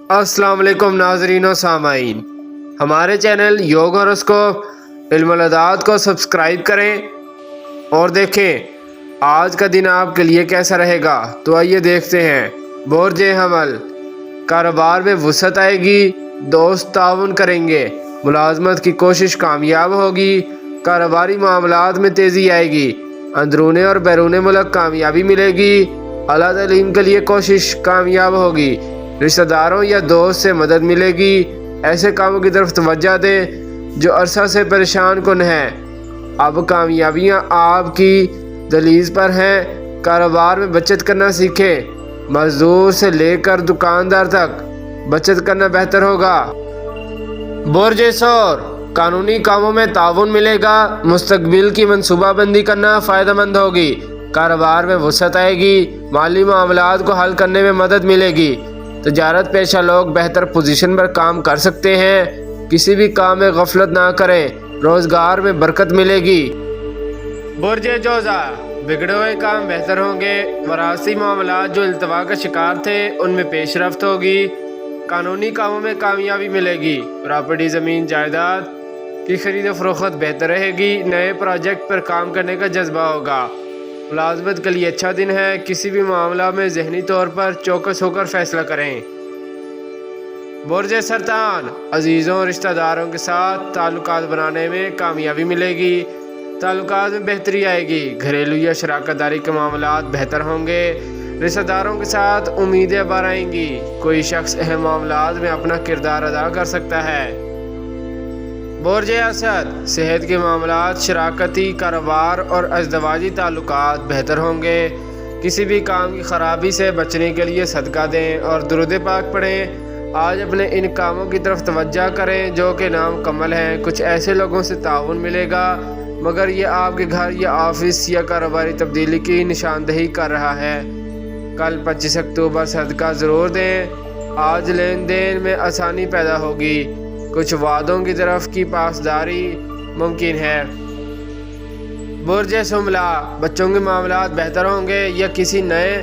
अस्सलाम वालेकुम नाज़रीन और सामाईन, हमारे चैनल योग हॉरोस्कोप इल्मुल-अदात को सब्सक्राइब करें और देखें आज का दिन आपके लिए कैसा रहेगा। तो आइए देखते हैं। बुर्ज हमल, कारोबार में वुसअत आएगी, दोस्त ताउन करेंगे, मुलाजमत की कोशिश कामयाब होगी, कारोबारी मामलात में तेज़ी आएगी, अंदरूने और बैरूने मुल्क कामयाबी मिलेगी, आला तालीम के लिए कोशिश कामयाब होगी, रिश्तेदारों या दोस्त से मदद मिलेगी। ऐसे कामों की तरफ तवज्जो दें जो अरसा से परेशान कुन हैं। अब कामयाबियां आपकी दहलीज पर हैं। कारोबार में बचत करना सीखें। मजदूर से लेकर दुकानदार तक बचत करना बेहतर होगा। बुर्ज सौर, कानूनी कामों में ताउन मिलेगा, मुस्तकबिल की मनसूबाबंदी करना फ़ायदेमंद होगी, कारोबार में वुसअत आएगी, माली मामलात को हल करने में मदद मिलेगी, तजारत पेशा लोग बेहतर पोजीशन पर काम कर सकते हैं। किसी भी काम में गफलत ना करें, रोजगार में बरकत मिलेगी। बुर्ज जोजा, बिगड़े हुए काम बेहतर होंगे, वरासी मामलात जो इल्तवा का शिकार थे उनमें पेशरफ्त होगी, कानूनी कामों में कामयाबी मिलेगी, प्रॉपर्टी ज़मीन जायदाद की खरीद फरोख्त बेहतर रहेगी, नए प्रोजेक्ट पर काम करने का जज्बा होगा, मुलाजमत के लिए अच्छा दिन है। किसी भी मामला में जहनी तौर पर चौकस होकर फैसला करें। बुर्ज सरतान, अजीज़ों और रिश्तेदारों के साथ ताल्लुकात बनाने में कामयाबी मिलेगी, ताल्लुकात में बेहतरी आएगी, घरेलू या शराकतदारी के मामलात बेहतर होंगे, रिश्तेदारों के साथ उम्मीदें बार आएंगी, कोई शख्स अहम मामलात में अपना किरदार अदा कर सकता है। बुर्ज असद, सेहत के मामलात, शराकती कारोबार और अज़दवाजी ताल्लुकात बेहतर होंगे, किसी भी काम की ख़राबी से बचने के लिए सदका दें और दुरूद पाक पढ़ें। आज अपने इन कामों की तरफ तवज्जो करें जो कि नामुकम्मल हैं। कुछ ऐसे लोगों से ताउन मिलेगा मगर ये आपके घर या ऑफिस या कारोबारी तब्दीली की निशानदही कर रहा है। कल 25 अक्टूबर सदका ज़रूर दें। आज लेन देन में आसानी पैदा होगी, कुछ वादों की तरफ की पासदारी मुमकिन है। बुर्ज सुमला, बच्चों के मामलात बेहतर होंगे या किसी नए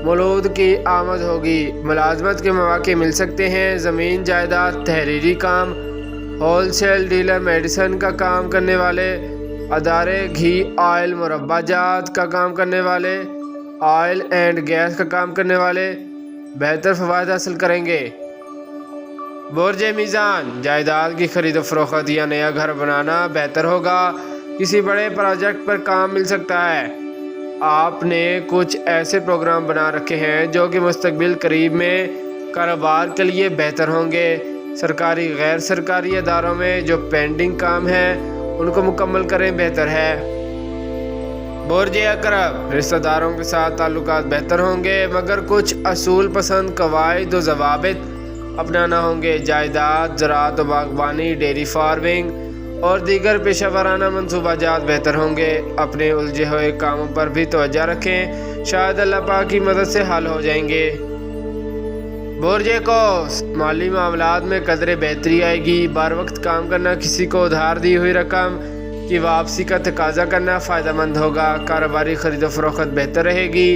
मौलूद की आमद होगी, मुलाजमत के मौके मिल सकते हैं, ज़मीन जायदाद, तहरीरी काम, होलसेल डीलर, मेडिसिन का काम करने वाले अदारे, घी ऑयल मुरब्बाजात का काम करने वाले, ऑयल एंड गैस का काम करने वाले बेहतर फ़वाद हासिल करेंगे। बुर्ज मीज़ान, जायदाद की खरीद फरोख्त या नया घर बनाना बेहतर होगा, किसी बड़े प्रोजेक्ट पर काम मिल सकता है। आपने कुछ ऐसे प्रोग्राम बना रखे हैं जो कि मुस्तकबिल करीब में कारोबार के लिए बेहतर होंगे। सरकारी गैर सरकारी अदारों में जो पेंडिंग काम है उनको मुकम्मल करें, बेहतर है। बुर्ज अकरब, रिश्तेदारों के साथ ताल्लुकात बेहतर होंगे मगर कुछ असूल पसंद कवायद व ज़वाबित अपनाना होंगे। जायदाद, ज़राअत व बागबानी, डेयरी फार्मिंग और दीगर पेशा वाराना मनसूबाजात बेहतर होंगे। अपने उलझे हुए कामों पर भी तवज्जो रखें, शायद अल्लाह पाक की मदद से हल हो जाएंगे। बुर्ज कौस, माली मामलात में कदरे बेहतरी आएगी, बार वक्त काम करना, किसी को उधार दी हुई रकम की वापसी का तकाजा करना फ़ायदेमंद होगा, कारोबारी खरीद फरोख्त बेहतर रहेगी,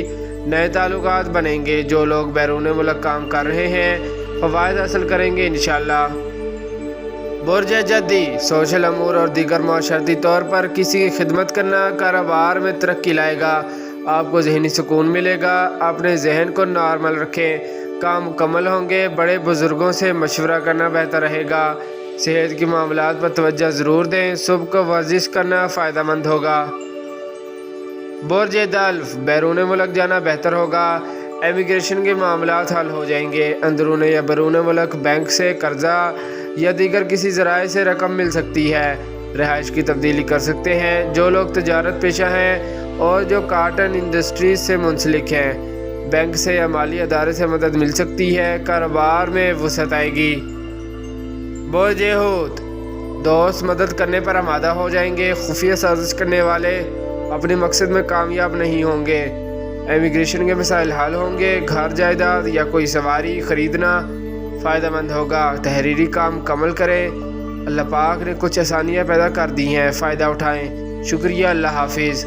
नए ताल्लुकात बनेंगे, जो लोग बैरून मुल्क काम कर रहे हैं फ़वायद हासिल करेंगे इंशाअल्लाह। बुर्ज जद्दी, सोशल अमूर और दीगर माशरती तौर पर किसी की खिदमत करना कारोबार में तरक्की लाएगा, आपको ज़हनी सुकून मिलेगा। अपने जहन को नॉर्मल रखें, काम मुकम्मल होंगे, बड़े बुज़ुर्गों से मशवरा करना बेहतर रहेगा। सेहत के मामलात पर तवज्जो ज़रूर दें, सुबह को वर्जिश करना फ़ायदेमंद होगा। बुर्ज दल्फ, बैरून मुल्क जाना बेहतर होगा, इमिग्रेशन के मामलात हल हो जाएंगे, अंदरूने या बैरून मुल्क बैंक से कर्जा या दीगर किसी ज़राए से रकम मिल सकती है, रिहाइश की तब्दीली कर सकते हैं। जो लोग तजारत पेशा हैं और जो कार्टन इंडस्ट्रीज से मुंसलिक हैं, बैंक से या माली अदारे से मदद मिल सकती है, कारोबार में वुसअत आएगी। बुर्ज हूत, दोस्त मदद करने पर आमादा हो जाएंगे, खुफिया साजिश करने वाले अपने मकसद में कामयाब नहीं होंगे, इमिग्रेशन के मसाइल हल होंगे, घर जायदाद या कोई सवारी ख़रीदना फ़ायदेमंद होगा, तहरीरी काम कमल करें। अल्लाह पाक ने कुछ आसानियाँ पैदा कर दी हैं, फ़ायदा उठाएं। शुक्रिया, अल्लाह हाफिज़।